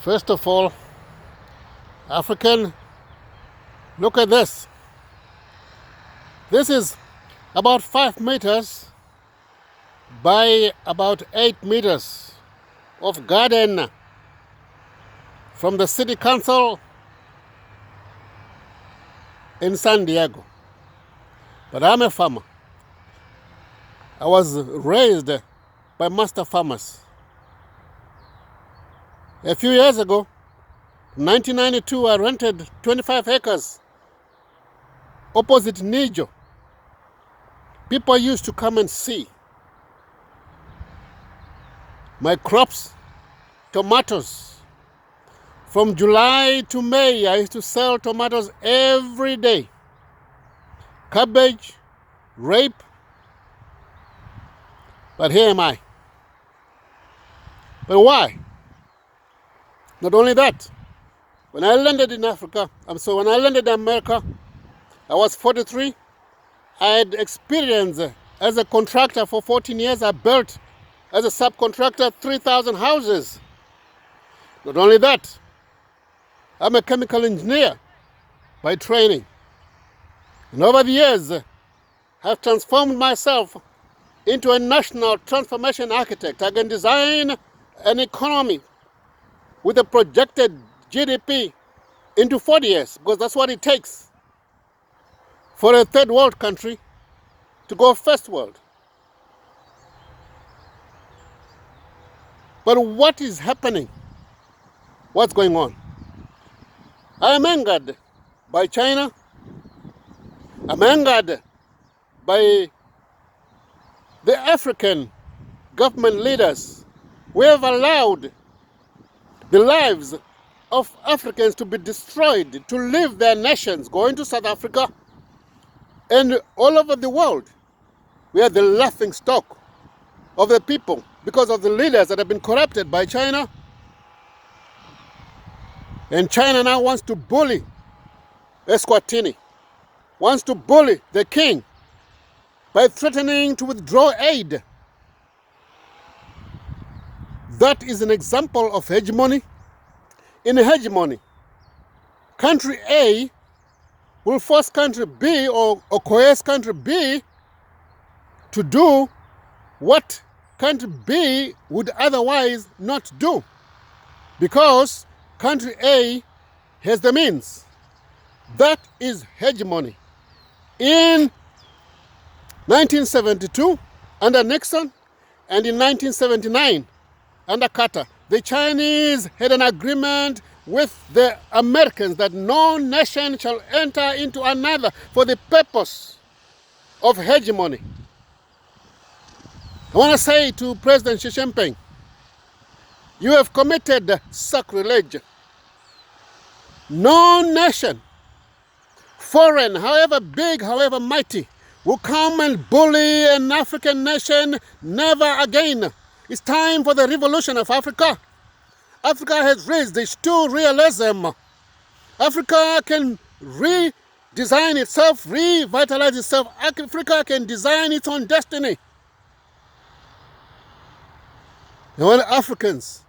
First of all, African, look at this. This is about 5 meters by about 8 meters of garden from the city council in San Diego. But I'm a farmer. I was raised by master farmers. A few years ago, 1992, I rented 25 acres opposite Nijo. People used to come and see my crops, tomatoes. From July to May, I used to sell tomatoes every day. Cabbage, rape. But here am I. But why? Not only that, when I landed in Africa, when I landed in America, I was 43. I had experience as a contractor for 14 years. I built, as a subcontractor, 3,000 houses. Not only that, I'm a chemical engineer by training. And over the years, I've transformed myself into a national transformation architect. I can design an economy with a projected GDP into 40 years, because that's what it takes for a third world country to go first world. But what is happening? What's going on? I am angered by China. I'm angered by the African government leaders who have allowed the lives of Africans to be destroyed, to leave their nations, going to South Africa and all over the world. We are the laughing stock of the people because of the leaders that have been corrupted by China. And China now wants to bully Eswatini, wants to bully the king by threatening to withdraw aid. That is an example of hegemony. In hegemony, country A will force country B or coerce country B to do what country B would otherwise not do, because country A has the means. That is hegemony. In 1972, under Nixon, and in 1979, under Carter, the Chinese had an agreement with the Americans that no nation shall enter into another for the purpose of hegemony. I want to say to President Xi Jinping, you have committed sacrilege. No nation, foreign, however big, however mighty, will come and bully an African nation. Never again. It's time for the revolution of Africa. Africa has reached its true realism. Africa can redesign itself, revitalize itself. Africa can design its own destiny. And when Africans,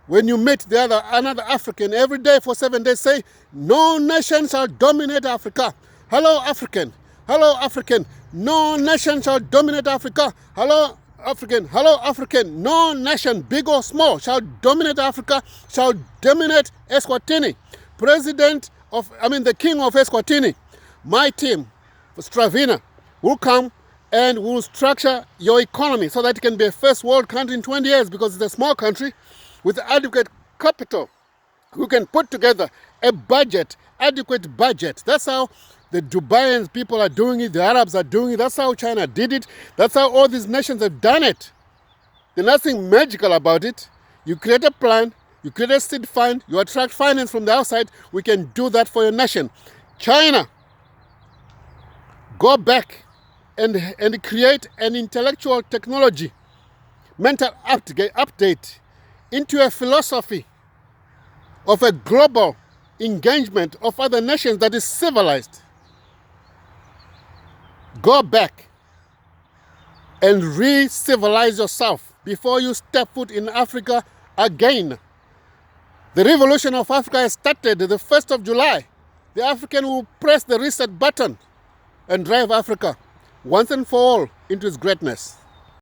when you meet another African every day for 7 days, say, no nation shall dominate Africa. Hello, African. Hello, African. No nation shall dominate Africa. Hello, African. Hello, African. No nation, big or small, shall dominate Africa, shall dominate Eswatini. The king of Eswatini, my team, Stravina, will come and will structure your economy so that it can be a first world country in 20 years, because it's a small country with adequate capital. We can put together a budget, adequate budget. That's how the Dubaians people are doing it, the Arabs are doing it, that's how China did it, that's how all these nations have done it. There's nothing magical about it. You create a plan, you create a seed fund, you attract finance from the outside, we can do that for your nation. China, go back and create an intellectual technology, mental update into a philosophy of a global engagement of other nations that is civilized. Go back and re-civilize yourself before you step foot in Africa again. The revolution of Africa has started the 1st of July. The African will press the reset button and drive Africa once and for all into its greatness.